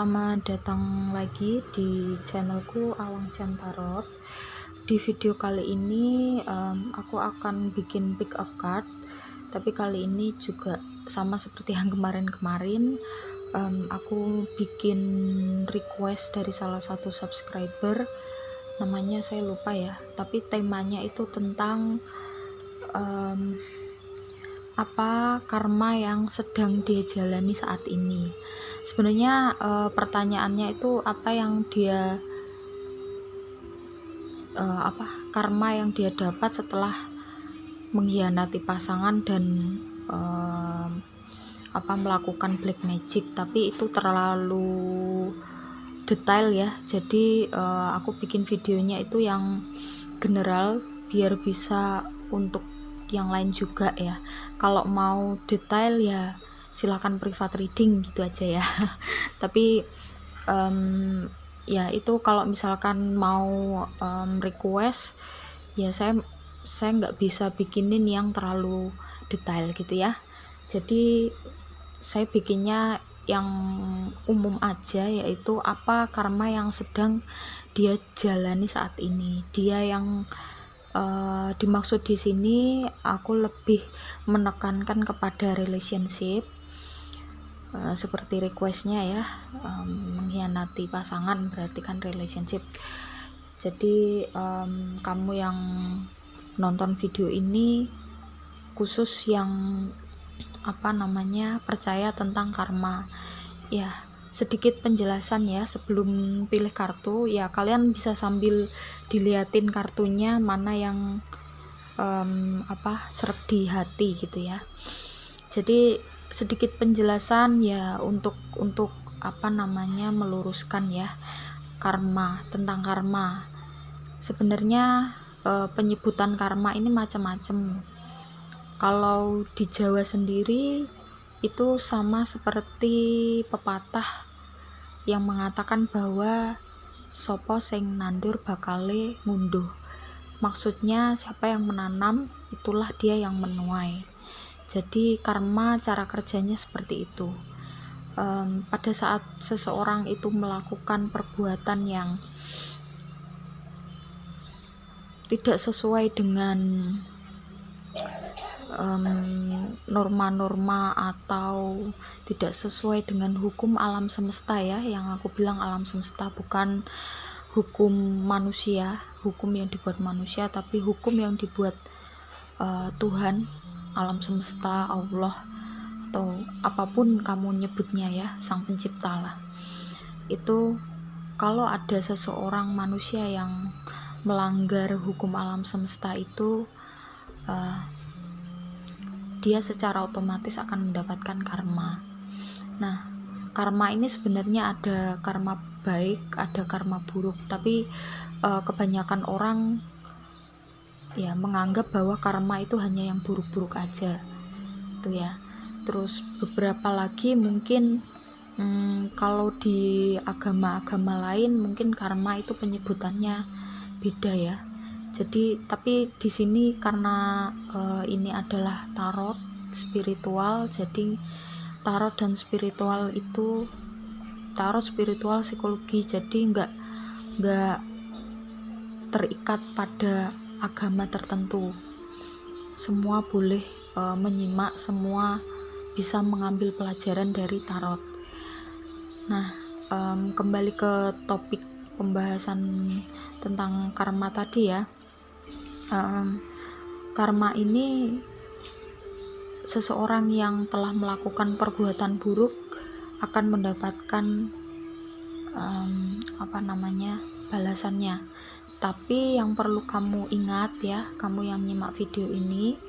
Selamat datang lagi di channelku Awang Jam Tarot. Di video kali ini aku akan bikin pick up card, tapi kali ini juga sama seperti yang kemarin-kemarin. Aku bikin request dari salah satu subscriber, namanya saya lupa ya, tapi temanya itu tentang apa karma yang sedang dia jalani saat ini. Sebenarnya pertanyaannya itu apa yang dia karma yang dia dapat setelah mengkhianati pasangan dan melakukan black magic, tapi itu terlalu detail ya. Jadi aku bikin videonya itu yang general biar bisa untuk yang lain juga ya. Kalau mau detail ya silakan private reading gitu aja ya. Tapi ya itu kalau misalkan mau request ya saya nggak bisa bikinin yang terlalu detail gitu ya. Jadi saya bikinnya yang umum aja, yaitu apa karma yang sedang dia jalani saat ini. Dia yang dimaksud di sini aku lebih menekankan kepada relationship, seperti requestnya ya, mengkhianati pasangan berarti kan relationship. Jadi kamu yang nonton video ini khusus yang percaya tentang karma ya. Sedikit penjelasan ya sebelum pilih kartu ya, kalian bisa sambil diliatin kartunya mana yang seret di hati gitu ya. Jadi sedikit penjelasan ya untuk meluruskan ya tentang karma. Sebenarnya penyebutan karma ini macam-macam. Kalau di Jawa sendiri itu sama seperti pepatah yang mengatakan bahwa sopo sing nandur bakale ngunduh. Maksudnya siapa yang menanam itulah dia yang menuai. Jadi karma cara kerjanya seperti itu. Pada saat seseorang itu melakukan perbuatan yang tidak sesuai dengan norma-norma atau tidak sesuai dengan hukum alam semesta ya, yang aku bilang alam semesta bukan hukum manusia, hukum yang dibuat manusia, tapi hukum yang dibuat Tuhan, alam semesta, Allah, atau apapun kamu nyebutnya ya, sang pencipta lah. Itu kalau ada seseorang manusia yang melanggar hukum alam semesta itu, dia secara otomatis akan mendapatkan karma. Nah, karma ini sebenarnya ada karma baik, ada karma buruk, tapi kebanyakan orang ya menganggap bahwa karma itu hanya yang buruk-buruk aja itu ya. Terus beberapa lagi mungkin kalau di agama-agama lain mungkin karma itu penyebutannya beda ya. Jadi tapi di sini karena ini adalah tarot spiritual, jadi tarot dan spiritual itu tarot spiritual psikologi, jadi nggak terikat pada agama tertentu. Semua boleh menyimak, semua bisa mengambil pelajaran dari tarot. Nah, kembali ke topik pembahasan tentang karma tadi ya. Karma ini seseorang yang telah melakukan perbuatan buruk akan mendapatkan balasannya. Tapi yang perlu kamu ingat ya, kamu yang nyimak video ini,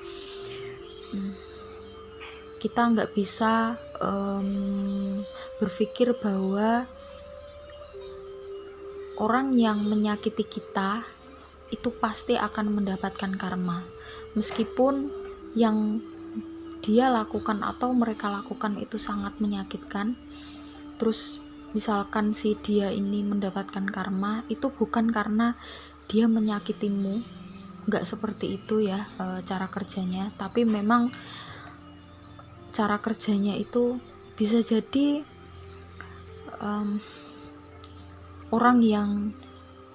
kita nggak bisa berpikir bahwa orang yang menyakiti kita itu pasti akan mendapatkan karma, meskipun yang dia lakukan atau mereka lakukan itu sangat menyakitkan. Terus misalkan si dia ini mendapatkan karma, itu bukan karena dia menyakitimu, nggak seperti itu ya cara kerjanya, tapi memang cara kerjanya itu bisa jadi orang yang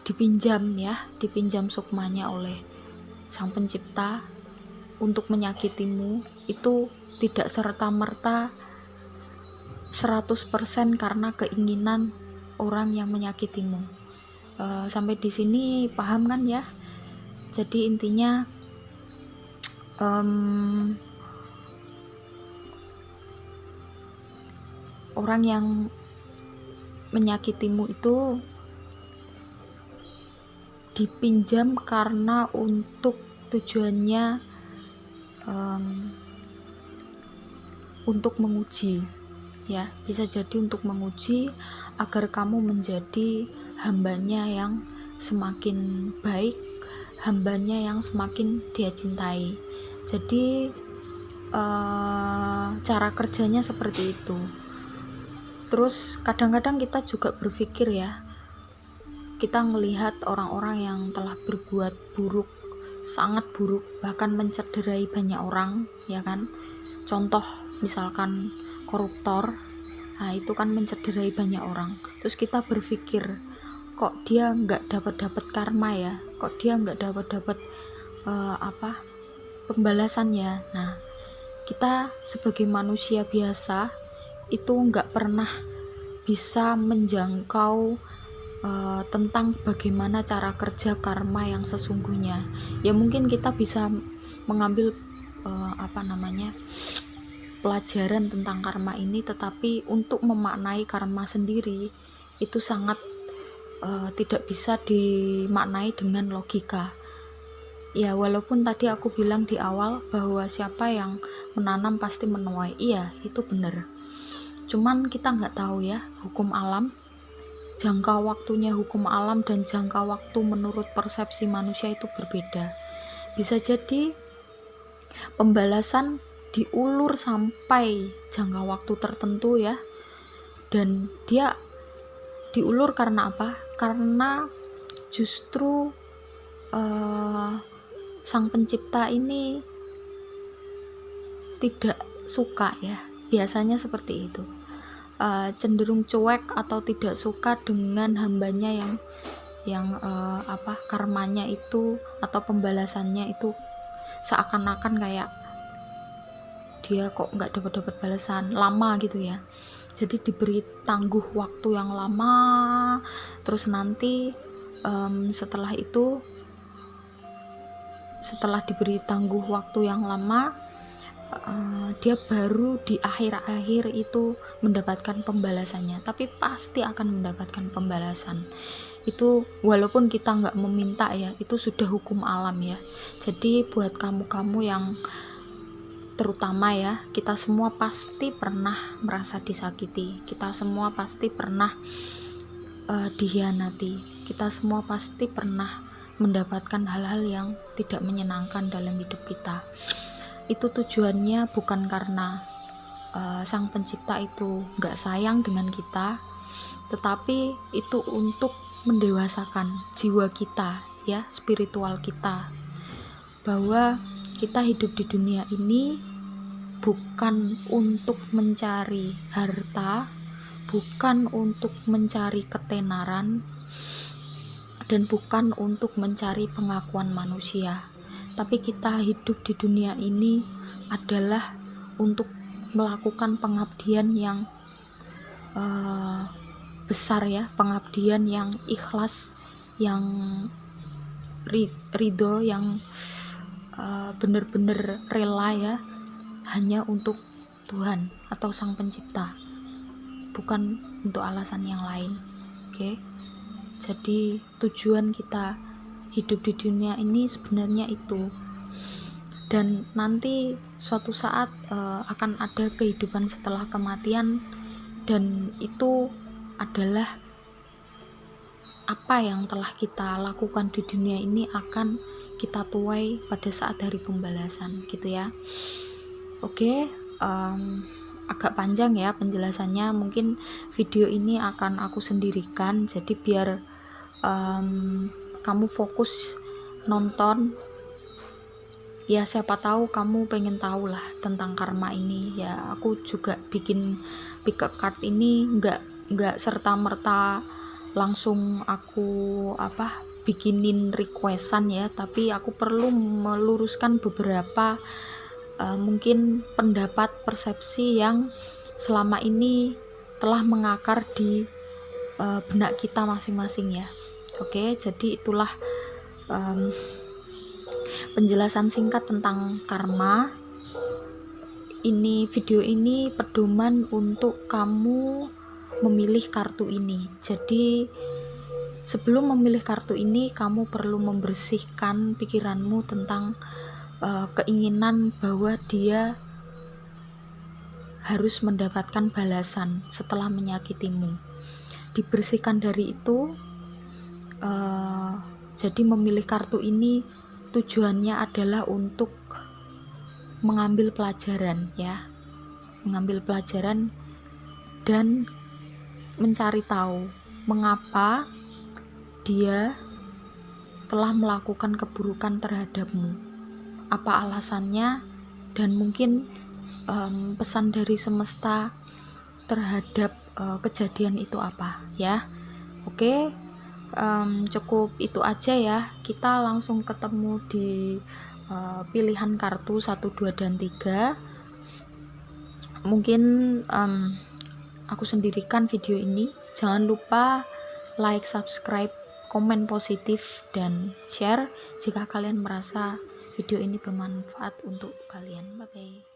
dipinjam sukmanya oleh Sang Pencipta untuk menyakitimu itu tidak serta-merta 100% karena keinginan orang yang menyakitimu. Sampai di sini paham kan ya? Jadi intinya orang yang menyakitimu itu dipinjam karena untuk tujuannya untuk menguji ya, bisa jadi untuk menguji agar kamu menjadi hambanya yang semakin baik, hambanya yang semakin dia cintai. Jadi cara kerjanya seperti itu. Terus kadang-kadang kita juga berpikir ya, kita melihat orang-orang yang telah berbuat buruk, sangat buruk, bahkan mencederai banyak orang, ya kan? Contoh misalkan koruptor, nah itu kan mencederai banyak orang. Terus kita berpikir, kok dia nggak dapat karma ya? Kok dia nggak dapat pembalasannya? Nah, kita sebagai manusia biasa itu nggak pernah bisa menjangkau tentang bagaimana cara kerja karma yang sesungguhnya. Ya mungkin kita bisa mengambil pelajaran tentang karma ini, tetapi untuk memaknai karma sendiri itu sangat tidak bisa dimaknai dengan logika. Ya walaupun tadi aku bilang di awal bahwa siapa yang menanam pasti menuai, iya itu benar. Cuman kita nggak tahu ya, hukum alam, jangka waktunya hukum alam dan jangka waktu menurut persepsi manusia itu berbeda. Bisa jadi pembalasan diulur sampai jangka waktu tertentu ya, dan dia diulur karena apa? Karena justru Sang Pencipta ini tidak suka ya, biasanya seperti itu. Cenderung cuek atau tidak suka dengan hambanya yang karmanya itu atau pembalasannya itu seakan-akan kayak dia kok nggak dapat balasan lama gitu ya. Jadi diberi tangguh waktu yang lama, terus nanti setelah diberi tangguh waktu yang lama, dia baru di akhir-akhir itu mendapatkan pembalasannya. Tapi pasti akan mendapatkan pembalasan itu walaupun kita nggak meminta ya, itu sudah hukum alam ya. Jadi buat kamu-kamu yang terutama ya, kita semua pasti pernah merasa disakiti, kita semua pasti pernah dikhianati, kita semua pasti pernah mendapatkan hal-hal yang tidak menyenangkan dalam hidup kita. Itu tujuannya bukan karena Sang Pencipta itu nggak sayang dengan kita, tetapi itu untuk mendewasakan jiwa kita ya, spiritual kita, bahwa kita hidup di dunia ini bukan untuk mencari harta, bukan untuk mencari ketenaran, dan bukan untuk mencari pengakuan manusia. Tapi kita hidup di dunia ini adalah untuk melakukan pengabdian yang besar ya, pengabdian yang ikhlas, yang ridho, yang benar-benar rela ya, hanya untuk Tuhan atau Sang Pencipta, bukan untuk alasan yang lain. Oke? Jadi tujuan kita hidup di dunia ini sebenarnya itu. Dan nanti suatu saat akan ada kehidupan setelah kematian, dan itu adalah apa yang telah kita lakukan di dunia ini akan kita tuai pada saat hari pembalasan gitu ya. Oke, agak panjang ya penjelasannya, mungkin video ini akan aku sendirikan, jadi biar kamu fokus nonton ya, siapa tahu kamu pengen tahu lah tentang karma ini ya. Aku juga bikin pick a card ini nggak nggak serta merta langsung aku bikinin requestan ya, tapi aku perlu meluruskan beberapa mungkin pendapat persepsi yang selama ini telah mengakar di benak kita masing-masing ya. Oke, jadi itulah penjelasan singkat tentang karma. Video ini pedoman untuk kamu memilih kartu ini. Jadi sebelum memilih kartu ini, kamu perlu membersihkan pikiranmu tentang keinginan bahwa dia harus mendapatkan balasan setelah menyakitimu. Dibersihkan dari itu. Jadi memilih kartu ini tujuannya adalah untuk mengambil pelajaran ya, mengambil pelajaran dan mencari tahu mengapa dia telah melakukan keburukan terhadapmu, apa alasannya, dan mungkin pesan dari semesta terhadap kejadian itu apa ya. Oke, cukup itu aja ya. Kita langsung ketemu di pilihan kartu 1, 2, dan 3. Mungkin aku sendirikan video ini. Jangan lupa like, subscribe, komen positif, dan share jika kalian merasa video ini bermanfaat untuk kalian. Bye bye.